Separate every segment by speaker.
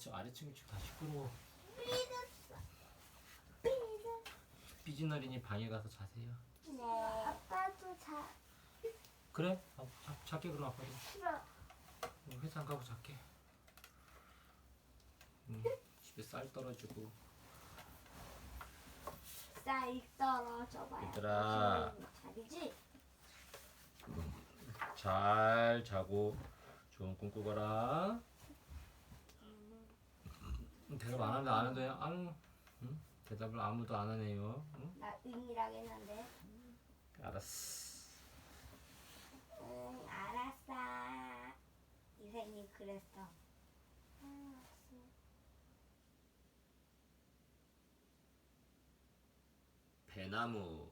Speaker 1: 아래층 다 시끄러워.
Speaker 2: 삐졌어. 삐졌어.
Speaker 1: 삐진 어린이 방에 가서 자세요.
Speaker 2: 네. 아빠도 자.
Speaker 1: 그래? 잘게 그럼 아빠도.
Speaker 2: 싫어.
Speaker 1: 회사 안 가고 잘게. 집에 쌀 떨어지고.
Speaker 2: 쌀 떨어져 봐요.
Speaker 1: 얘들아.
Speaker 2: 자리지?
Speaker 1: 잘 자고 좋은 꿈 꾸거라. 대답 안 하는데 안 하는데 대답을 아무도 안 하네요. 응?
Speaker 2: 나 응이라고 했는데.
Speaker 1: 알았어.
Speaker 2: 응, 알았어. 이생이 그랬어. 알았어.
Speaker 1: 배나무,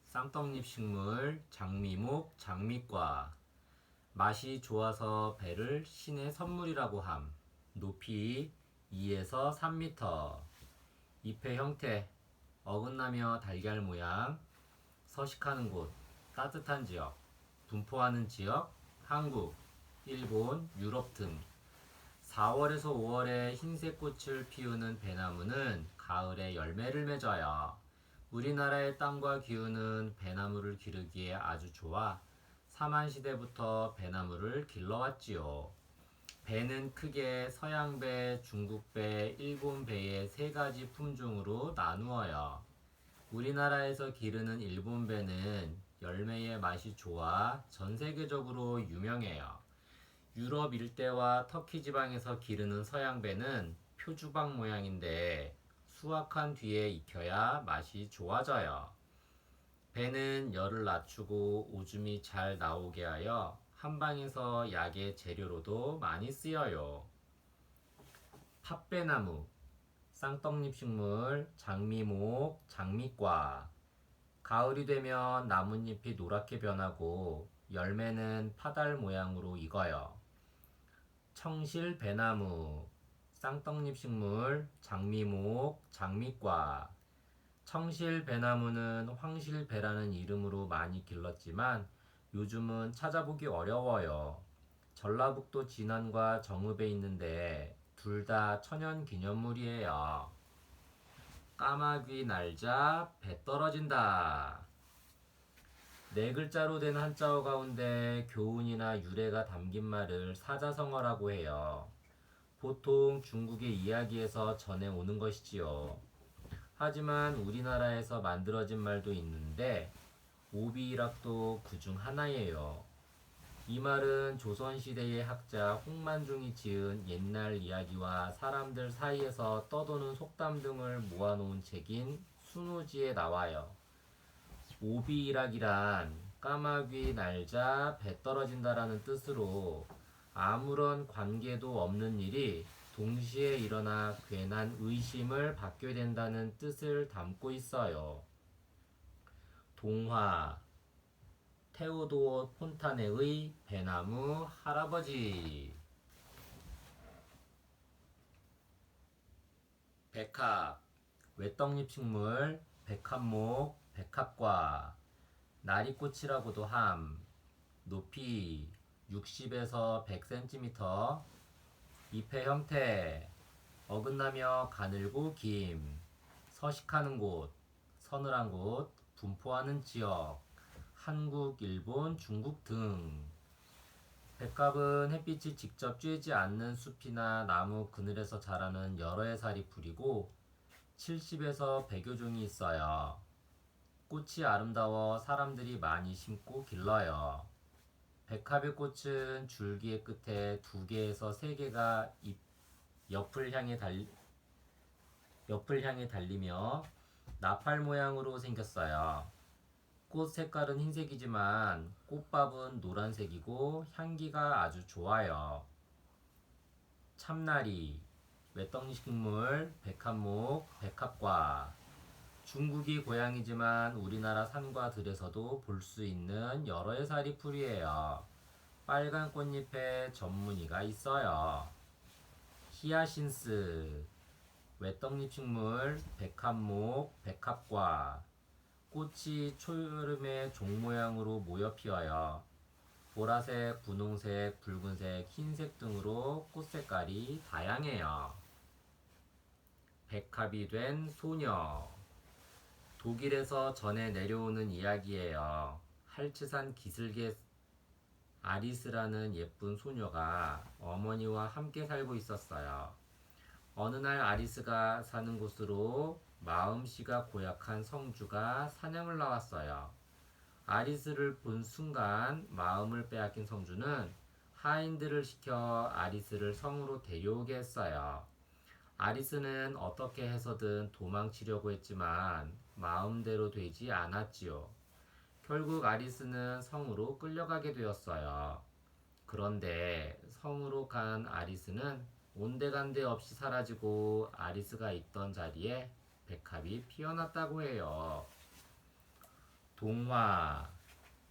Speaker 1: 쌍떡잎 식물, 장미목, 장미과. 맛이 좋아서 배를 신의 선물이라고 함. 높이 2에서 3m. 잎의 형태, 어긋나며 달걀 모양. 서식하는 곳, 따뜻한 지역. 분포하는 지역, 한국, 일본, 유럽 등. 4월에서 5월에 흰색 꽃을 피우는 배나무는 가을에 열매를 맺어요. 우리나라의 땅과 기후는 배나무를 기르기에 아주 좋아 삼한시대부터 배나무를 길러왔지요. 배는 크게 서양배, 중국배, 일본배의 세 가지 품종으로 나누어요. 우리나라에서 기르는 일본배는 열매의 맛이 좋아 전 세계적으로 유명해요. 유럽 일대와 터키 지방에서 기르는 서양배는 표주박 모양인데 수확한 뒤에 익혀야 맛이 좋아져요. 배는 열을 낮추고 오줌이 잘 나오게 하여 한방에서 약의 재료로도 많이 쓰여요. 팥배나무, 쌍떡잎 식물, 장미목, 장미과. 가을이 되면 나뭇잎이 노랗게 변하고 열매는 파달 모양으로 익어요. 청실배나무, 쌍떡잎 식물, 장미목, 장미과. 청실배나무는 황실배라는 이름으로 많이 길렀지만 요즘은 찾아보기 어려워요. 전라북도 진안과 정읍에 있는데 둘 다 천연기념물이에요. 까마귀 날자 배 떨어진다. 네 글자로 된 한자어 가운데 교훈이나 유래가 담긴 말을 사자성어라고 해요. 보통 중국의 이야기에서 전해오는 것이지요. 하지만 우리나라에서 만들어진 말도 있는데 오비일학도 그중 하나예요. 이 말은 조선시대의 학자 홍만중이 지은 옛날 이야기와 사람들 사이에서 떠도는 속담 등을 모아놓은 책인 순우지에 나와요. 오비일학이란 까마귀 날자 배 떨어진다라는 뜻으로 아무런 관계도 없는 일이 동시에 일어나 괜한 의심을 받게 된다는 뜻을 담고 있어요. 동화 테오도어 폰타네의 배나무 할아버지. 백합 외떡잎 식물, 백합목, 백합과. 나리꽃이라고도 함. 높이 60에서 100cm. 잎의 형태 어긋나며 가늘고 김. 서식하는 곳, 서늘한 곳, 분포하는 지역, 한국, 일본, 중국 등. 백합은 햇빛이 직접 쬐지 않는 숲이나 나무 그늘에서 자라는 여러 해 살이 풀이고 70에서 100여 종이 있어요. 꽃이 아름다워 사람들이 많이 심고 길러요. 백합의 꽃은 줄기의 끝에 2개에서 3개가 옆을 향해 달리며 나팔 모양으로 생겼어요. 꽃 색깔은 흰색이지만 꽃밥은 노란색이고 향기가 아주 좋아요. 참나리, 외떡잎 식물, 백합목, 백합과. 중국이 고향이지만 우리나라 산과 들에서도 볼 수 있는 여러 해살이 풀이에요. 빨간 꽃잎에 전무늬가 있어요. 히아신스, 외떡잎 식물, 백합목, 백합과. 꽃이 초여름에 종 모양으로 모여 피어요. 보라색, 분홍색, 붉은색, 흰색 등으로 꽃 색깔이 다양해요. 백합이 된 소녀. 독일에서 전해 내려오는 이야기예요. 할츠산 기슭의 아리스라는 예쁜 소녀가 어머니와 함께 살고 있었어요. 어느 날 아리스가 사는 곳으로 마음씨가 고약한 성주가 사냥을 나왔어요. 아리스를 본 순간 마음을 빼앗긴 성주는 하인들을 시켜 아리스를 성으로 데려오게 했어요. 아리스는 어떻게 해서든 도망치려고 했지만 마음대로 되지 않았지요. 결국 아리스는 성으로 끌려가게 되었어요. 그런데 성으로 간 아리스는 온데간데 없이 사라지고 아리스가 있던 자리에 백합이 피어났다고 해요. 동화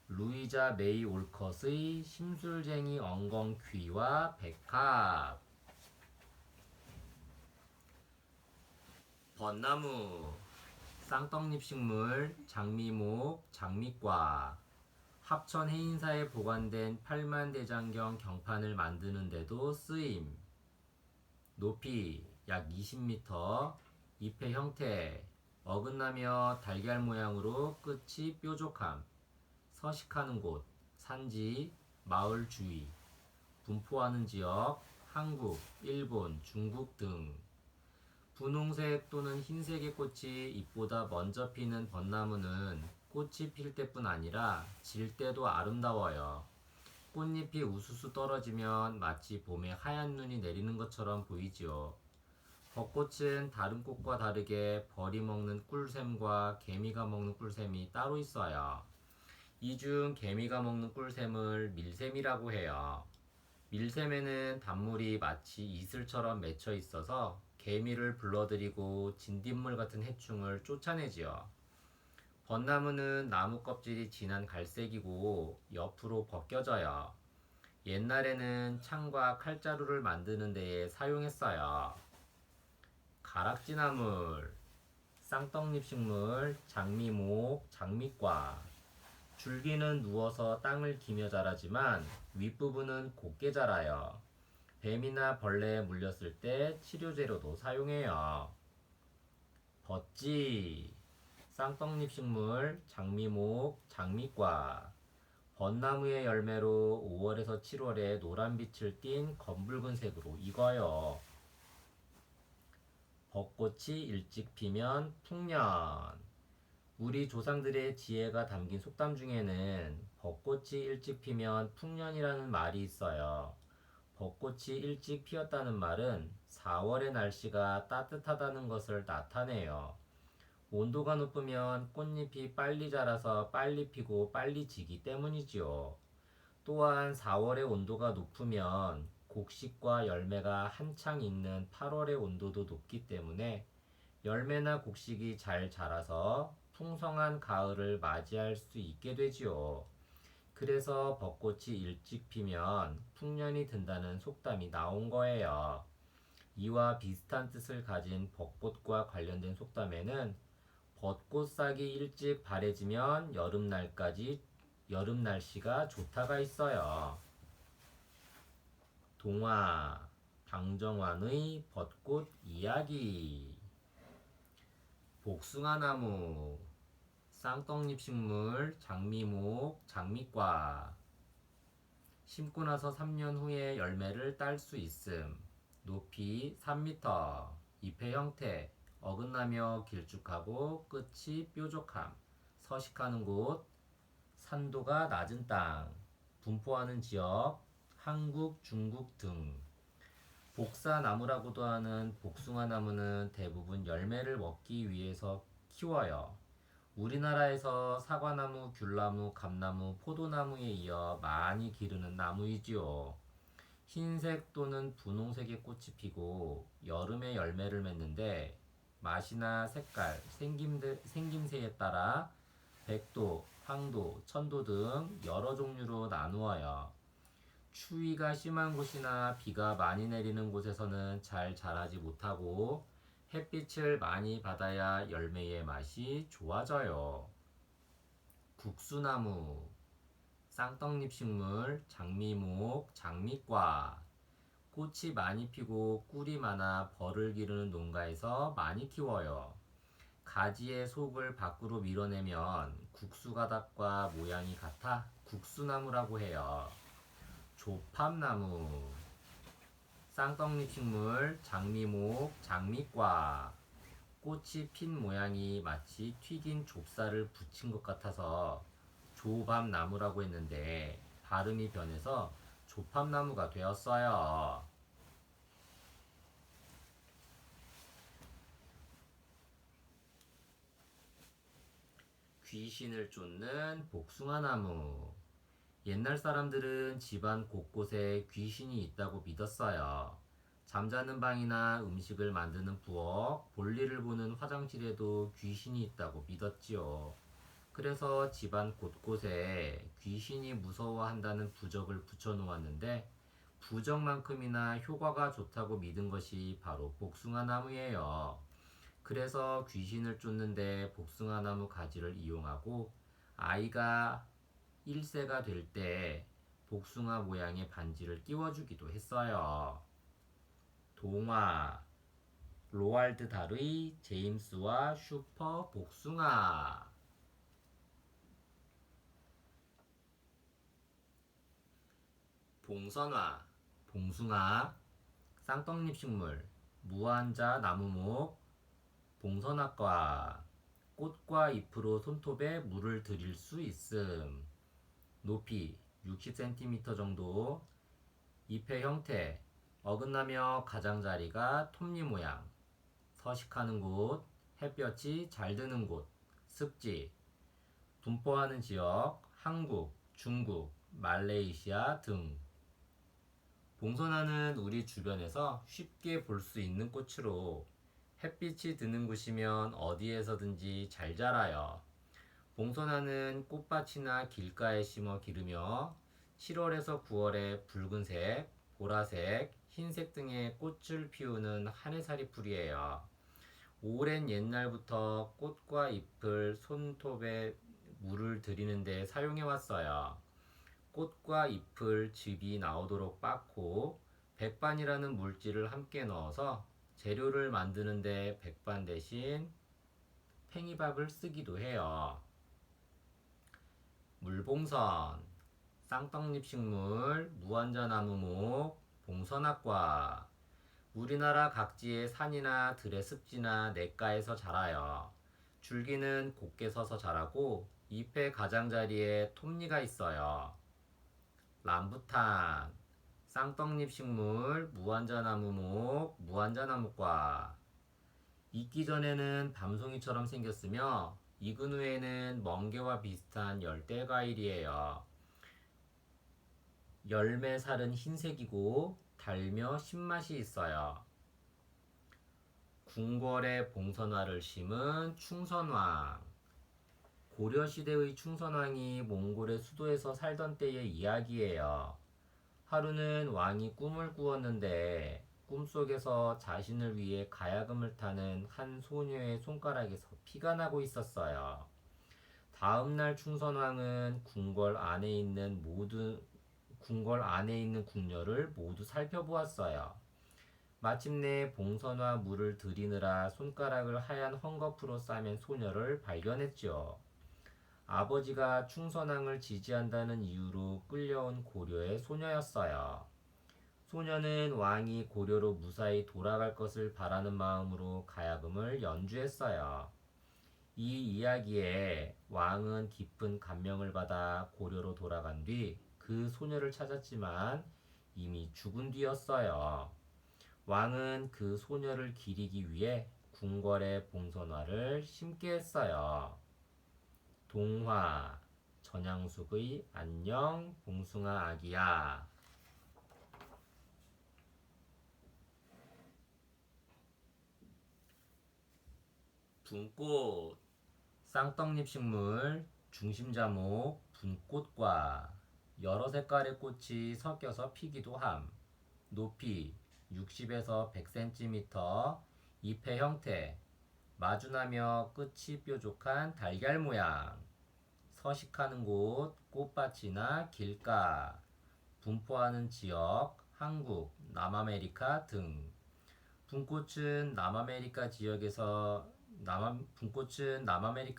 Speaker 1: 루이자 메이 올컷의 심술쟁이 엉겅퀴와 백합. 벚나무 쌍떡잎 식물 장미목 장미과. 합천 해인사에 보관된 팔만대장경 경판을 만드는 데도 쓰임. 높이 약 20m, 잎의 형태 어긋나며 달걀 모양으로 끝이 뾰족함. 서식하는 곳 산지, 마을 주위. 분포하는 지역 한국, 일본, 중국 등. 분홍색 또는 흰색의 꽃이 잎보다 먼저 피는 벚나무는 꽃이 필 때뿐 아니라 질 때도 아름다워요. 꽃잎이 우수수 떨어지면 마치 봄에 하얀 눈이 내리는 것처럼 보이지요. 벚꽃은 다른 꽃과 다르게 벌이 먹는 꿀샘과 개미가 먹는 꿀샘이 따로 있어요. 이 중 개미가 먹는 꿀샘을 밀샘이라고 해요. 밀샘에는 단물이 마치 이슬처럼 맺혀 있어서 개미를 불러들이고 진딧물 같은 해충을 쫓아내지요. 벚나무는 나무 껍질이 진한 갈색이고 옆으로 벗겨져요. 옛날에는 창과 칼자루를 만드는 데에 사용했어요. 가락지나물, 쌍떡잎 식물, 장미목, 장미과. 줄기는 누워서 땅을 기며 자라지만 윗부분은 곱게 자라요. 뱀이나 벌레에 물렸을 때 치료제로도 사용해요. 벗지, 쌍떡잎 식물, 장미목, 장미과. 벚나무의 열매로 5월에서 7월에 노란빛을 띤 검붉은색으로 익어요. 벚꽃이 일찍 피면 풍년. 우리 조상들의 지혜가 담긴 속담 중에는 벚꽃이 일찍 피면 풍년이라는 말이 있어요. 벚꽃이 일찍 피었다는 말은 4월의 날씨가 따뜻하다는 것을 나타내요. 온도가 높으면 꽃잎이 빨리 자라서 빨리 피고 빨리 지기 때문이지요. 또한 4월의 온도가 높으면 곡식과 열매가 한창 익는 8월의 온도도 높기 때문에 열매나 곡식이 잘 자라서 풍성한 가을을 맞이할 수 있게 되지요. 그래서 벚꽃이 일찍 피면 풍년이 든다는 속담이 나온 거예요. 이와 비슷한 뜻을 가진 벚꽃과 관련된 속담에는 벚꽃 싹이 일찍 바래지면 여름 날씨가 좋다가 있어요. 동화 방정환의 벚꽃 이야기. 복숭아나무, 쌍떡잎 식물, 장미목, 장미과. 심고 나서 3년 후에 열매를 딸 수 있음. 높이 3m, 잎의 형태 어긋나며 길쭉하고 끝이 뾰족함. 서식하는 곳 산도가 낮은 땅. 분포하는 지역 한국, 중국 등. 복사나무라고도 하는 복숭아나무는 대부분 열매를 먹기 위해서 키워요. 우리나라에서 사과나무, 귤나무, 감나무, 포도나무에 이어 많이 기르는 나무이지요. 흰색 또는 분홍색의 꽃이 피고 여름에 열매를 맺는데 맛이나 색깔, 생김새에 따라 백도, 황도, 천도 등 여러 종류로 나누어요. 추위가 심한 곳이나 비가 많이 내리는 곳에서는 잘 자라지 못하고 햇빛을 많이 받아야 열매의 맛이 좋아져요. 국수나무, 쌍떡잎 식물, 장미목, 장미과. 꽃이 많이 피고 꿀이 많아 벌을 기르는 농가에서 많이 키워요. 가지의 속을 밖으로 밀어내면 국수가닥과 모양이 같아 국수나무라고 해요. 조팝나무. 쌍떡잎 식물, 장미목, 장미과. 꽃이 핀 모양이 마치 튀긴 좁쌀을 붙인 것 같아서 조밥나무라고 했는데 발음이 변해서 조팝나무가 되었어요. 귀신을 쫓는 복숭아나무. 옛날 사람들은 집안 곳곳에 귀신이 있다고 믿었어요. 잠자는 방이나 음식을 만드는 부엌, 볼일을 보는 화장실에도 귀신이 있다고 믿었지요. 그래서 집안 곳곳에 귀신이 무서워한다는 부적을 붙여놓았는데 부적만큼이나 효과가 좋다고 믿은 것이 바로 복숭아나무예요. 그래서 귀신을 쫓는데 복숭아나무 가지를 이용하고 아이가 1세가 될 때 복숭아 모양의 반지를 끼워주기도 했어요. 동화 로알드 달의 제임스와 슈퍼 복숭아. 봉선화 봉숭아 쌍떡잎 식물 무한자 나무목 봉선화과 꽃과 잎으로 손톱에 물을 들일 수 있음. 높이 60cm 정도. 잎의 형태 어긋나며 가장자리가 톱니 모양. 서식하는 곳 햇볕이 잘 드는 곳. 습지 분포하는 지역 한국, 중국, 말레이시아 등. 봉선화는 우리 주변에서 쉽게 볼 수 있는 꽃으로 햇빛이 드는 곳이면 어디에서든지 잘 자라요. 봉선화는 꽃밭이나 길가에 심어 기르며 7월에서 9월에 붉은색, 보라색, 흰색 등의 꽃을 피우는 한해살이 풀이에요. 오랜 옛날부터 꽃과 잎을 손톱에 물을 들이는 데 사용해 왔어요. 꽃과 잎을 즙이 나오도록 빻고 백반이라는 물질을 함께 넣어서 재료를 만드는데 백반 대신 팽이밥을 쓰기도 해요. 물봉선, 쌍떡잎 식물, 무한자나무목, 봉선학과. 우리나라 각지의 산이나 들의 습지나 냇가에서 자라요. 줄기는 곧게 서서 자라고 잎의 가장자리에 톱니가 있어요. 람부탄, 쌍떡잎 식물, 무한자나무목, 무한자나무과. 익기 전에는 밤송이처럼 생겼으며 익은 후에는 멍게와 비슷한 열대과일이에요. 열매살은 흰색이고 달며 신맛이 있어요. 궁궐에 봉선화를 심은 충선왕. 고려시대의 충선왕이 몽골의 수도에서 살던 때의 이야기예요. 하루는 왕이 꿈을 꾸었는데 꿈속에서 자신을 위해 가야금을 타는 한 소녀의 손가락에서 피가 나고 있었어요. 다음날 충선왕은 궁궐 안에 있는 궁녀를 모두 살펴보았어요. 마침내 봉선화 물을 들이느라 손가락을 하얀 헝겊으로 싸맨 소녀를 발견했죠. 아버지가 충선왕을 지지한다는 이유로 끌려온 고려의 소녀였어요. 소녀는 왕이 고려로 무사히 돌아갈 것을 바라는 마음으로 가야금을 연주했어요. 이 이야기에 왕은 깊은 감명을 받아 고려로 돌아간 뒤 그 소녀를 찾았지만 이미 죽은 뒤였어요. 왕은 그 소녀를 기리기 위해 궁궐에 봉선화를 심게 했어요. 동화 전향숙의 안녕 봉숭아 아기야. 분꽃 쌍떡잎 식물 중심자목 분꽃과. 여러 색깔의 꽃이 섞여서 피기도 함. 높이 60에서 100cm. 잎의 형태 마주나며 끝이 뾰족한 달걀 모양. 서식하는 곳, 꽃밭이나 길가, 분포하는 지역, 한국, 남아메리카 등. 분꽃은 남아메리카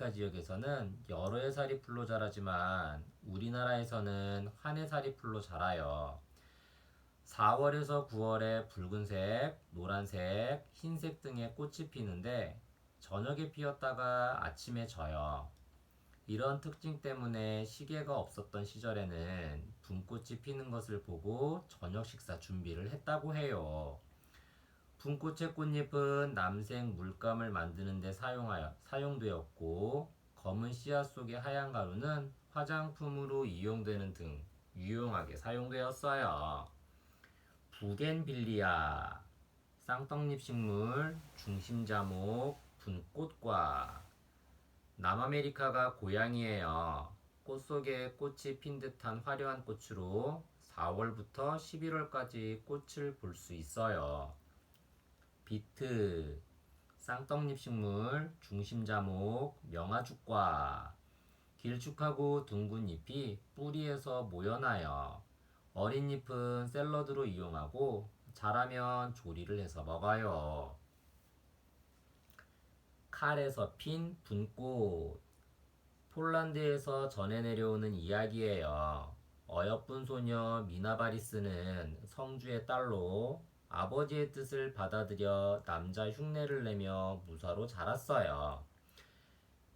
Speaker 1: 지역에서는 여러 해살이 풀로 자라지만 우리나라에서는 한 해살이 풀로 자라요. 4월에서 9월에 붉은색, 노란색, 흰색 등의 꽃이 피는데 저녁에 피었다가 아침에 져요. 이런 특징 때문에 시계가 없었던 시절에는 분꽃이 피는 것을 보고 저녁 식사 준비를 했다고 해요. 분꽃의 꽃잎은 남색 물감을 만드는 데 사용되었고 검은 씨앗 속의 하얀 가루는 화장품으로 이용되는 등 유용하게 사용되었어요. 부겐빌리아 쌍떡잎 식물 중심자목 분꽃과 남아메리카가 고향이에요. 꽃 속에 꽃이 핀 듯한 화려한 꽃으로 4월부터 11월까지 꽃을 볼 수 있어요. 비트 쌍떡잎 식물 중심자목 명아죽과 길쭉하고 둥근 잎이 뿌리에서 모여나요. 어린 잎은 샐러드로 이용하고 자라면 조리를 해서 먹어요. 칼에서 핀 분꽃 폴란드에서 전해 내려오는 이야기예요. 어여쁜 소녀 미나바리스는 성주의 딸로 아버지의 뜻을 받아들여 남자 흉내를 내며 무사로 자랐어요.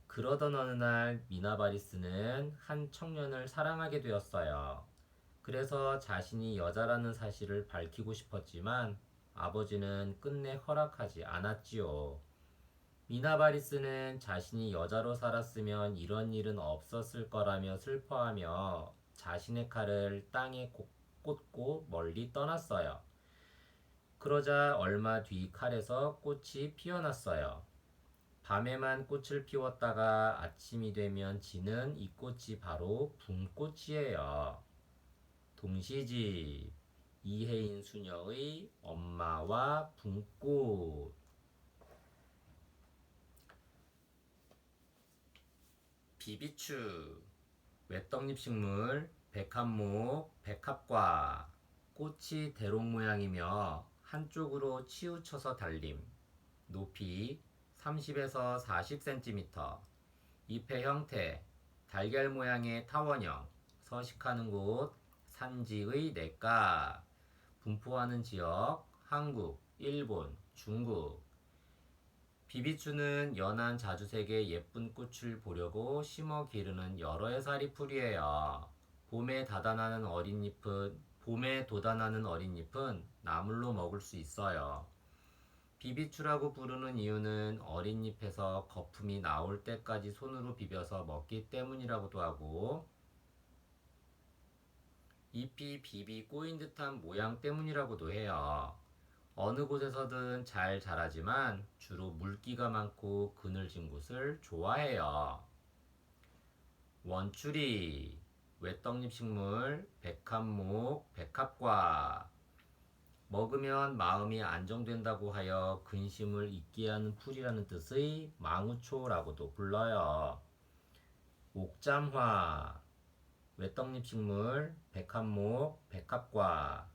Speaker 1: 그러던 어느 날 미나바리스는 한 청년을 사랑하게 되었어요. 그래서 자신이 여자라는 사실을 밝히고 싶었지만 아버지는 끝내 허락하지 않았지요. 미나바리스는 자신이 여자로 살았으면 이런 일은 없었을 거라며 슬퍼하며 자신의 칼을 땅에 꽂고 멀리 떠났어요. 그러자 얼마 뒤 칼에서 꽃이 피어났어요. 밤에만 꽃을 피웠다가 아침이 되면 지는 이 꽃이 바로 분꽃이에요. 동시집 이혜인 수녀의 엄마와 분꽃 비비추 외떡잎 식물 백합목 백합과 꽃이 대롱 모양이며 한쪽으로 치우쳐서 달림 높이 30에서 40cm 잎의 형태 달걀 모양의 타원형 서식하는 곳 산지의 냇가 분포하는 지역 한국, 일본, 중국 비비추는 연한 자주색의 예쁜 꽃을 보려고 심어 기르는 여러 해살이 풀이에요. 봄에 돋아나는 어린 잎은 나물로 먹을 수 있어요. 비비추라고 부르는 이유는 어린 잎에서 거품이 나올 때까지 손으로 비벼서 먹기 때문이라고도 하고 잎이 비비 꼬인 듯한 모양 때문이라고도 해요. 어느 곳에서든 잘 자라지만 주로 물기가 많고 그늘진 곳을 좋아해요. 원추리 외떡잎 식물 백합목 백합과 먹으면 마음이 안정된다고 하여 근심을 잊게 하는 풀이라는 뜻의 망우초라고도 불러요. 옥잠화 외떡잎 식물 백합목 백합과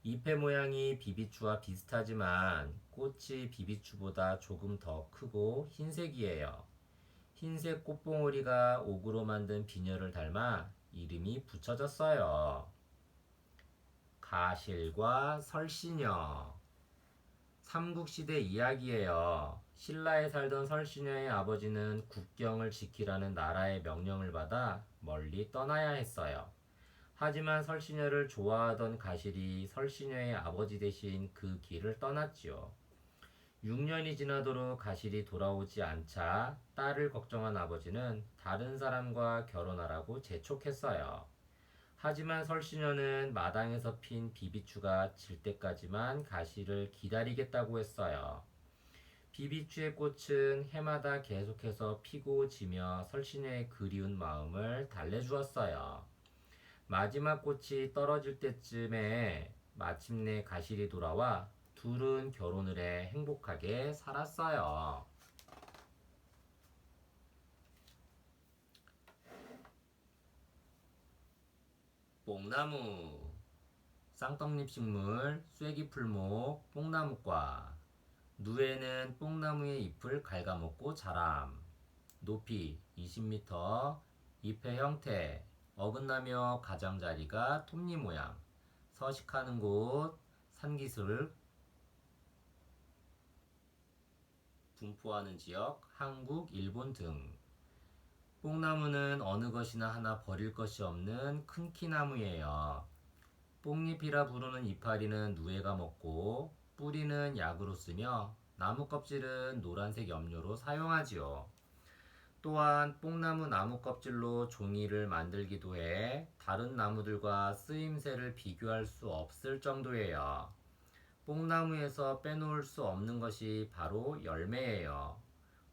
Speaker 1: 잎의 모양이 비비추와 비슷하지만 꽃이 비비추보다 조금 더 크고 흰색이에요. 흰색 꽃봉오리가 옥으로 만든 비녀를 닮아 이름이 붙여졌어요. 가실과 설시녀 삼국시대 이야기예요. 신라에 살던 설시녀의 아버지는 국경을 지키라는 나라의 명령을 받아 멀리 떠나야 했어요. 하지만 설시녀를 좋아하던 가실이 설시녀의 아버지 대신 그 길을 떠났지요. 6년이 지나도록 가실이 돌아오지 않자 딸을 걱정한 아버지는 다른 사람과 결혼하라고 재촉했어요. 하지만 설시녀는 마당에서 핀 비비추가 질 때까지만 가실을 기다리겠다고 했어요. 비비추의 꽃은 해마다 계속해서 피고 지며 설시녀의 그리운 마음을 달래주었어요. 마지막 꽃이 떨어질 때쯤에 마침내 가실이 돌아와 둘은 결혼을 해 행복하게 살았어요. 뽕나무, 쌍떡잎 식물, 쐐기풀목, 뽕나무과. 누에는 뽕나무의 잎을 갉아먹고 자람. 높이 20m, 잎의 형태, 어긋나며 가장자리가 톱니 모양. 서식하는 곳, 산기슭, 분포하는 지역, 한국, 일본 등. 뽕나무는 어느 것이나 하나 버릴 것이 없는 큰 키나무예요. 뽕잎이라 부르는 이파리는 누에가 먹고 뿌리는 약으로 쓰며 나무 껍질은 노란색 염료로 사용하지요. 또한 뽕나무 나무 껍질로 종이를 만들기도 해 다른 나무들과 쓰임새를 비교할 수 없을 정도예요. 뽕나무에서 빼놓을 수 없는 것이 바로 열매예요.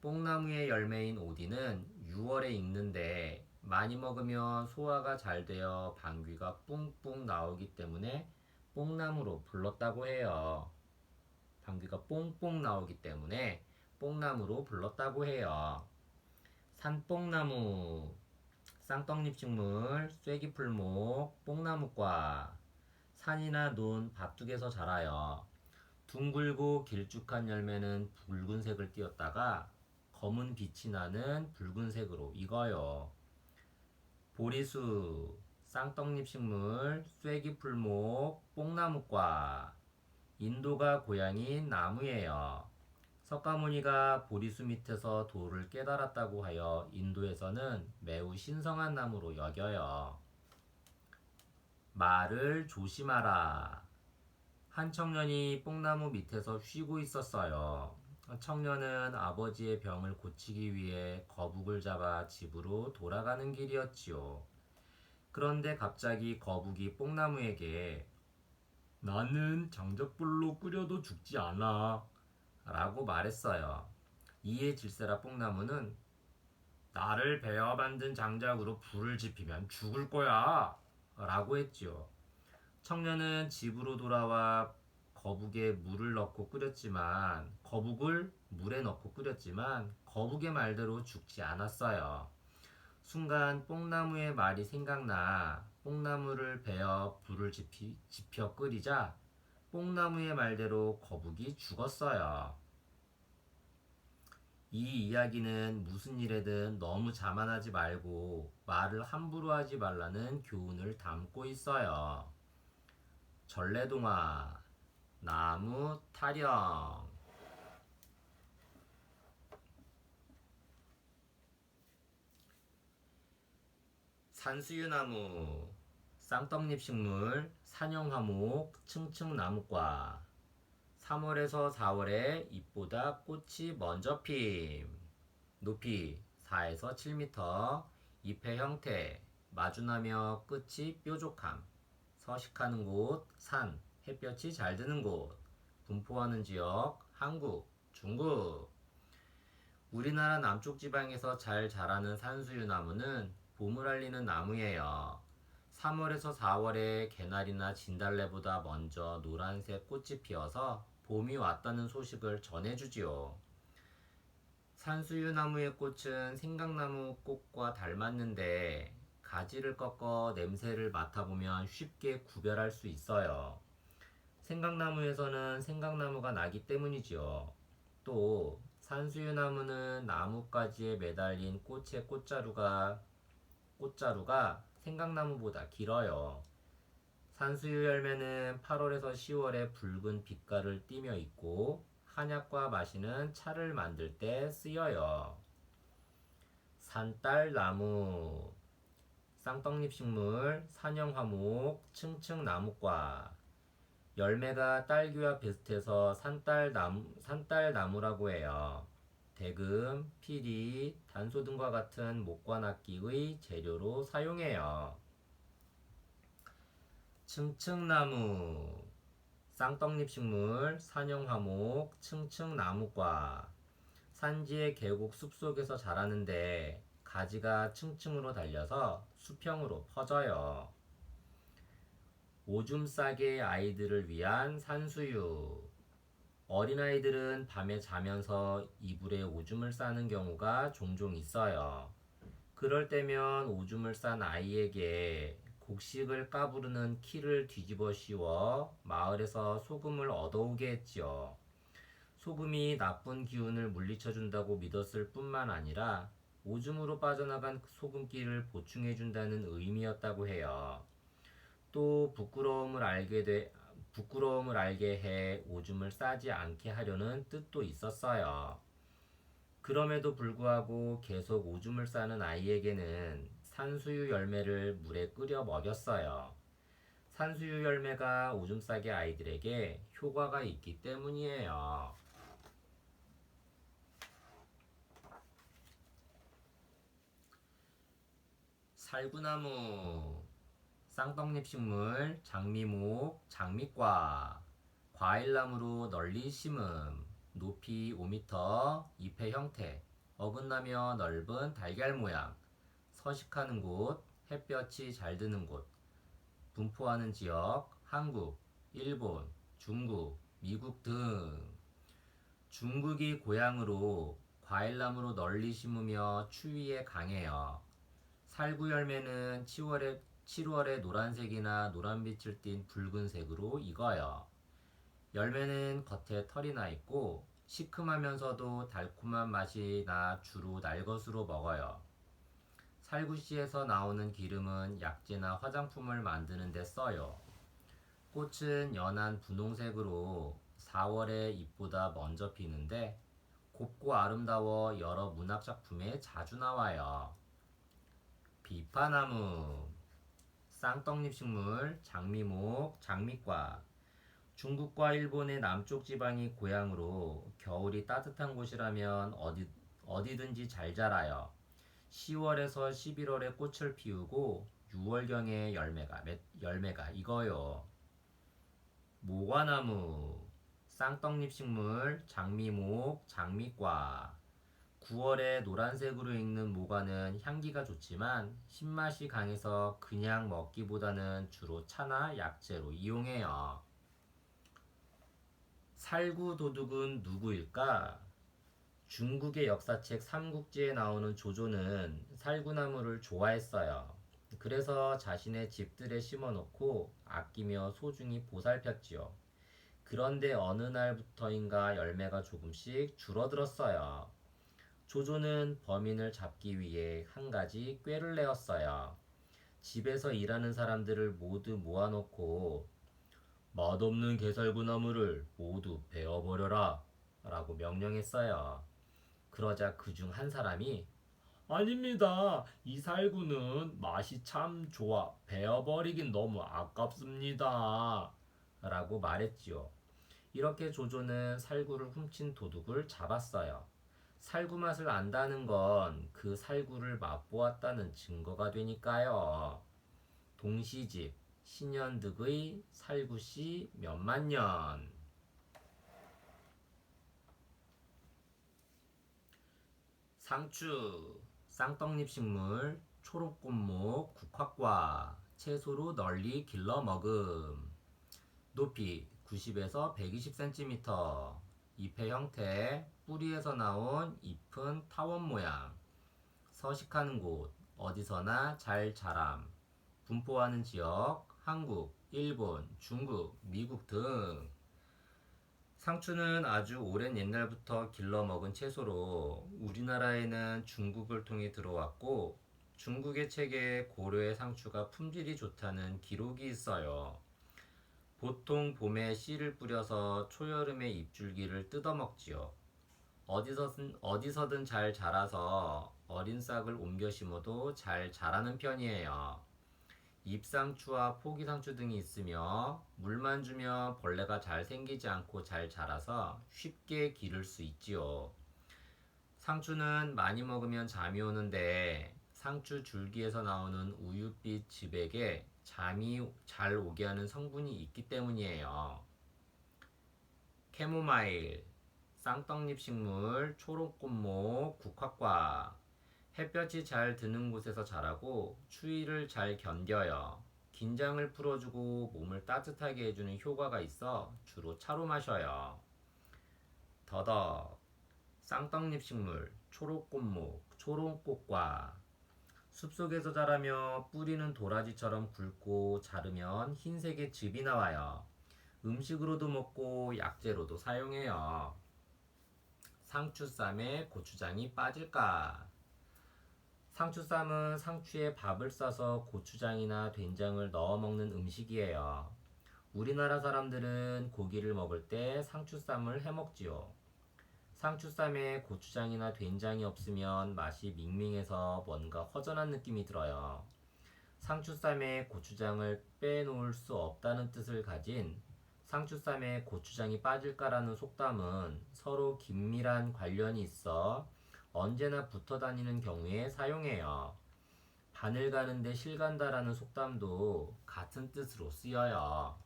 Speaker 1: 뽕나무의 열매인 오디는 6월에 익는데 많이 먹으면 소화가 잘 되어 방귀가 뿡뿡 나오기 때문에 뽕나무로 불렀다고 해요. 방귀가 뽕뽕 나오기 때문에 뽕나무로 불렀다고 해요. 산뽕나무, 쌍떡잎 식물, 쐐기풀목, 뽕나무과. 산이나 논, 밭둑에서 자라요. 둥글고 길쭉한 열매는 붉은색을 띄었다가 검은 빛이 나는 붉은색으로 익어요. 보리수, 쌍떡잎 식물, 쐐기풀목, 뽕나무과. 인도가 고향인 나무예요. 석가모니가 보리수 밑에서 도를 깨달았다고 하여 인도에서는 매우 신성한 나무로 여겨요. 말을 조심하라. 한 청년이 뽕나무 밑에서 쉬고 있었어요. 청년은 아버지의 병을 고치기 위해 거북을 잡아 집으로 돌아가는 길이었지요. 그런데 갑자기 거북이 뽕나무에게 나는 장작불로 끓여도 죽지 않아 라고 말했어요. 이에 질세라 뽕나무는 나를 베어 만든 장작으로 불을 지피면 죽을 거야 라고 했지요. 청년은 집으로 돌아와 거북을 물에 넣고 끓였지만 거북의 말대로 죽지 않았어요. 순간 뽕나무의 말이 생각나 뽕나무를 베어 불을 지펴 끓이자 뽕나무의 말대로 거북이 죽었어요. 이 이야기는 무슨 일에든 너무 자만하지 말고 말을 함부로 하지 말라는 교훈을 담고 있어요. 전래동화 나무 타령. 산수유나무, 쌍떡잎 식물, 산영화목, 층층나무과. 3월에서 4월에 잎보다 꽃이 먼저 핌. 높이 4에서 7m, 잎의 형태, 마주나며 끝이 뾰족함. 서식하는 곳, 산, 햇볕이 잘 드는 곳. 분포하는 지역, 한국, 중국. 우리나라 남쪽 지방에서 잘 자라는 산수유나무는 봄을 알리는 나무예요. 3월에서 4월에 개나리나 진달래보다 먼저 노란색 꽃이 피어서 봄이 왔다는 소식을 전해주지요. 산수유나무의 꽃은 생강나무 꽃과 닮았는데 가지를 꺾어 냄새를 맡아보면 쉽게 구별할 수 있어요. 생강나무에서는 생강나무가 나기 때문이지요. 또 산수유나무는 나뭇가지에 매달린 꽃의 꽃자루가 생강나무보다 길어요. 산수유 열매는 8월에서 10월에 붉은 빛깔을 띠며 있고 한약과 마시는 차를 만들 때 쓰여요. 산딸나무, 쌍떡잎 식물, 산영화목, 층층나무과. 열매가 딸기와 비슷해서 산딸나무라고 해요. 대금, 피리, 단소 등과 같은 목관악기의 재료로 사용해요. 층층나무, 쌍떡잎 식물, 산영화목, 층층나무과. 산지의 계곡 숲속에서 자라는데 가지가 층층으로 달려서 수평으로 퍼져요. 오줌 싸개 아이들을 위한 산수유. 어린아이들은 밤에 자면서 이불에 오줌을 싸는 경우가 종종 있어요. 그럴 때면 오줌을 싼 아이에게 곡식을 까부르는 키를 뒤집어 씌워 마을에서 소금을 얻어오게 했지요. 소금이 나쁜 기운을 물리쳐준다고 믿었을 뿐만 아니라 오줌으로 빠져나간 소금기를 보충해준다는 의미였다고 해요. 또 부끄러움을 알게 해 오줌을 싸지 않게 하려는 뜻도 있었어요. 그럼에도 불구하고 계속 오줌을 싸는 아이에게는 산수유 열매를 물에 끓여 먹였어요. 산수유 열매가 오줌 싸개 아이들에게 효과가 있기 때문이에요. 살구나무, 쌍떡잎 식물, 장미목, 장미과, 과일나무로 널리 심음, 높이 5m, 잎의 형태, 어긋나며 넓은 달걀 모양, 서식하는 곳, 햇볕이 잘 드는 곳, 분포하는 지역, 한국, 일본, 중국, 미국 등. 중국이 고향으로 과일나무로 널리 심으며 추위에 강해요. 살구 열매는 7월에 노란색이나 노란빛을 띤 붉은색으로 익어요. 열매는 겉에 털이 나 있고 시큼하면서도 달콤한 맛이 나 주로 날것으로 먹어요. 살구씨에서 나오는 기름은 약재나 화장품을 만드는 데 써요. 꽃은 연한 분홍색으로 4월에 잎보다 먼저 피는데 곱고 아름다워 여러 문학작품에 자주 나와요. 비파나무, 쌍떡잎 식물, 장미목, 장미과. 중국과 일본의 남쪽 지방이 고향으로 겨울이 따뜻한 곳이라면 어디든지 잘 자라요. 10월에서 11월에 꽃을 피우고 6월경에 열매가 익어요. 모과나무, 쌍떡잎 식물, 장미목, 장미과. 9월에 노란색으로 익는 모과는 향기가 좋지만 신맛이 강해서 그냥 먹기보다는 주로 차나 약재로 이용해요. 살구 도둑은 누구일까? 중국의 역사책 삼국지에 나오는 조조는 살구나무를 좋아했어요. 그래서 자신의 집들에 심어놓고 아끼며 소중히 보살폈지요. 그런데 어느 날부터인가 열매가 조금씩 줄어들었어요. 조조는 범인을 잡기 위해 한 가지 꾀를 내었어요. 집에서 일하는 사람들을 모두 모아놓고 맛없는 개살구나무를 모두 베어버려라 라고 명령했어요. 그러자 그중 한 사람이 아닙니다. 이 살구는 맛이 참 좋아. 베어버리긴 너무 아깝습니다. 라고 말했지요. 이렇게 조조는 살구를 훔친 도둑을 잡았어요. 살구 맛을 안다는 건 그 살구를 맛보았다는 증거가 되니까요. 동시집 신현득의 살구씨 몇만년. 상추, 쌍떡잎 식물, 초록꽃목, 국화과, 채소로 널리 길러 먹음. 높이 90에서 120cm, 잎의 형태, 뿌리에서 나온 잎은 타원 모양, 서식하는 곳, 어디서나 잘 자람, 분포하는 지역, 한국, 일본, 중국, 미국 등. 상추는 아주 오랜 옛날부터 길러 먹은 채소로 우리나라에는 중국을 통해 들어왔고 중국의 책에 고려의 상추가 품질이 좋다는 기록이 있어요. 보통 봄에 씨를 뿌려서 초여름에 잎줄기를 뜯어먹지요. 어디서든 잘 자라서 어린 싹을 옮겨 심어도 잘 자라는 편이에요. 잎상추와 포기상추 등이 있으며 물만 주면 벌레가 잘 생기지 않고 잘 자라서 쉽게 기를 수 있지요. 상추는 많이 먹으면 잠이 오는데 상추 줄기에서 나오는 우윳빛 즙에게 잠이 잘 오게 하는 성분이 있기 때문이에요. 캐모마일, 쌍떡잎 식물, 초록꽃목, 국화과. 햇볕이 잘 드는 곳에서 자라고 추위를 잘 견뎌요. 긴장을 풀어주고 몸을 따뜻하게 해주는 효과가 있어 주로 차로 마셔요. 더덕, 쌍떡잎 식물, 초록꽃목, 초록꽃과. 숲속에서 자라며 뿌리는 도라지처럼 굵고 자르면 흰색의 즙이 나와요. 음식으로도 먹고 약재로도 사용해요. 상추쌈에 고추장이 빠질까? 상추쌈은 상추에 밥을 싸서 고추장이나 된장을 넣어 먹는 음식이에요. 우리나라 사람들은 고기를 먹을 때 상추쌈을 해 먹지요. 상추쌈에 고추장이나 된장이 없으면 맛이 밍밍해서 뭔가 허전한 느낌이 들어요. 상추쌈에 고추장을 빼놓을 수 없다는 뜻을 가진 상추쌈에 고추장이 빠질까라는 속담은 서로 긴밀한 관련이 있어 언제나 붙어 다니는 경우에 사용해요. 바늘 가는데 실 간다라는 속담도 같은 뜻으로 쓰여요.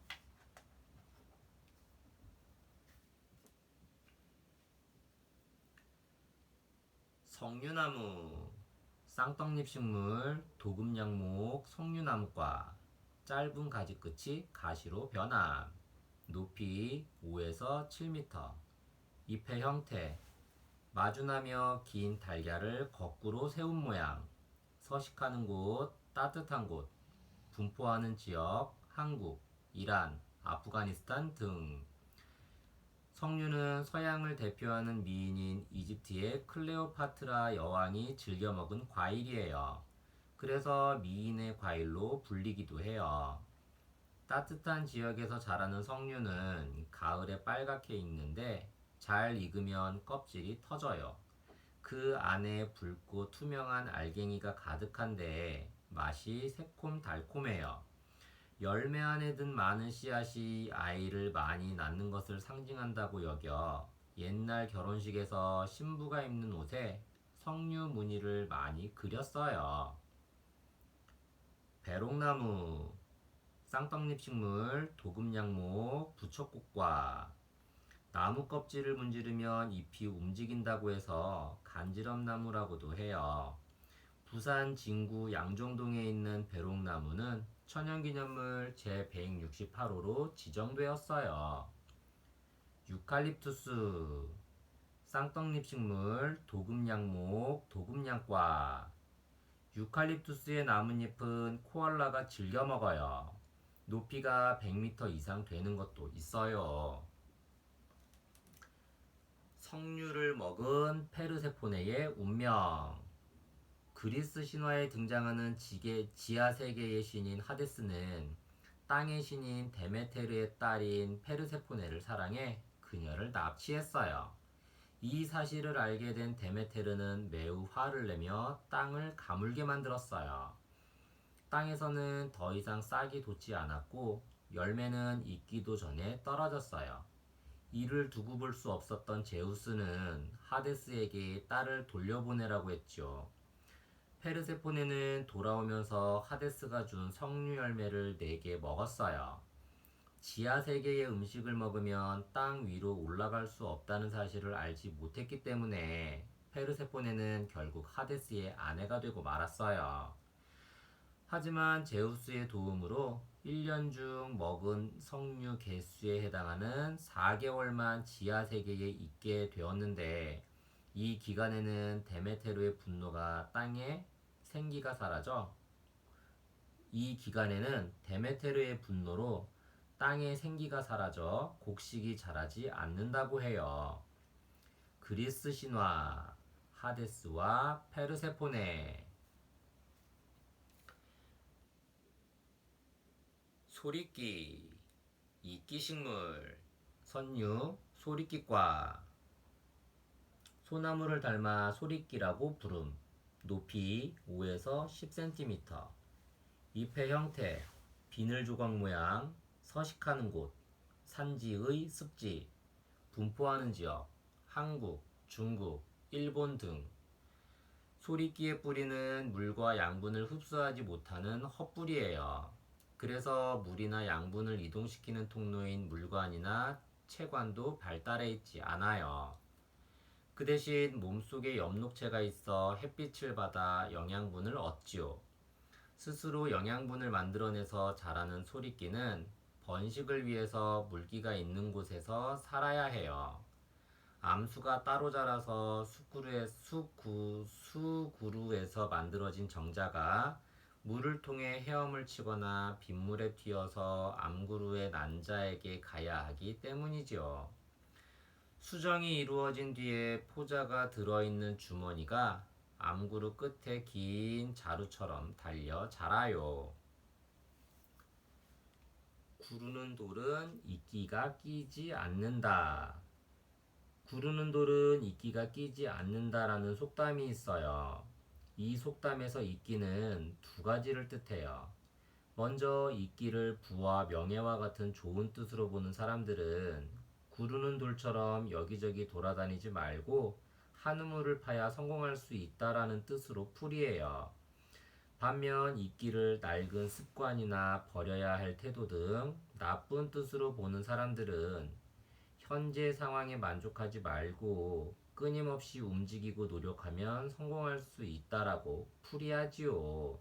Speaker 1: 석류나무, 쌍떡잎 식물, 도금양목, 석류나무과 짧은 가지 끝이 가시로 변함. 높이 5에서 7m. 잎의 형태 마주나며 긴 달걀을 거꾸로 세운 모양. 서식하는 곳, 따뜻한 곳. 분포하는 지역, 한국, 이란, 아프가니스탄 등. 석류는 서양을 대표하는 미인인 이집트의 클레오파트라 여왕이 즐겨 먹은 과일이에요. 그래서 미인의 과일로 불리기도 해요. 따뜻한 지역에서 자라는 석류는 가을에 빨갛게 익는데 잘 익으면 껍질이 터져요. 그 안에 붉고 투명한 알갱이가 가득한데 맛이 새콤달콤해요. 열매 안에 든 많은 씨앗이 아이를 많이 낳는 것을 상징한다고 여겨 옛날 결혼식에서 신부가 입는 옷에 석류 무늬를 많이 그렸어요. 배롱나무, 쌍떡잎 식물, 도금양목, 부처꽃과 나무 껍질을 문지르면 잎이 움직인다고 해서 간지럼나무라고도 해요. 부산 진구 양정동에 있는 배롱나무는 천연기념물 제168호로 지정되었어요. 유칼립투스, 쌍떡잎 식물, 도금양목, 도금양과. 유칼립투스의 나뭇잎은 코알라가 즐겨 먹어요. 높이가 100m 이상 되는 것도 있어요. 석류를 먹은 페르세포네의 운명. 그리스 신화에 등장하는 지하 세계의 신인 하데스는 땅의 신인 데메테르의 딸인 페르세포네를 사랑해 그녀를 납치했어요. 이 사실을 알게 된 데메테르는 매우 화를 내며 땅을 가물게 만들었어요. 땅에서는 더 이상 싹이 돋지 않았고 열매는 익기도 전에 떨어졌어요. 이를 두고 볼 수 없었던 제우스는 하데스에게 딸을 돌려보내라고 했죠. 페르세포네는 돌아오면서 하데스가 준 석류 열매를 4개 먹었어요. 지하 세계의 음식을 먹으면 땅 위로 올라갈 수 없다는 사실을 알지 못했기 때문에 페르세포네는 결국 하데스의 아내가 되고 말았어요. 하지만 제우스의 도움으로 1년 중 먹은 석류 개수에 해당하는 4개월만 지하 세계에 있게 되었는데 이 기간에는 데메테르의 분노가 땅에 생기가 사라져 이 기간에는 데메테르의 분노로 땅에 생기가 사라져 곡식이 자라지 않는다고 해요. 그리스 신화 하데스와 페르세포네. 소리끼 이끼식물 선유 소리끼과. 소나무를 닮아 소리끼라고 부름. 높이 5에서 10cm. 잎의 형태 비늘 조각 모양. 서식하는 곳 산지의 습지. 분포하는 지역 한국, 중국, 일본 등. 소리끼의 뿌리는 물과 양분을 흡수하지 못하는 헛뿌리예요. 그래서 물이나 양분을 이동시키는 통로인 물관이나 체관도 발달해 있지 않아요. 그 대신 몸속에 엽록체가 있어 햇빛을 받아 영양분을 얻지요. 스스로 영양분을 만들어내서 자라는 소리끼는 번식을 위해서 물기가 있는 곳에서 살아야 해요. 암수가 따로 자라서 수구루에서 만들어진 정자가 물을 통해 헤엄을 치거나 빗물에 튀어서 암구루의 난자에게 가야 하기 때문이지요. 수정이 이루어진 뒤에 포자가 들어있는 주머니가 암구루 끝에 긴 자루처럼 달려 자라요. 구르는 돌은 이끼가 끼지 않는다. 구르는 돌은 이끼가 끼지 않는다라는 속담이 있어요. 이 속담에서 이끼는 두 가지를 뜻해요. 먼저 이끼를 부와 명예와 같은 좋은 뜻으로 보는 사람들은 구르는 돌처럼 여기저기 돌아다니지 말고 한 우물을 파야 성공할 수 있다라는 뜻으로 풀이해요. 반면 이끼를 낡은 습관이나 버려야 할 태도 등 나쁜 뜻으로 보는 사람들은 현재 상황에 만족하지 말고 끊임없이 움직이고 노력하면 성공할 수 있다라고 풀이하지요.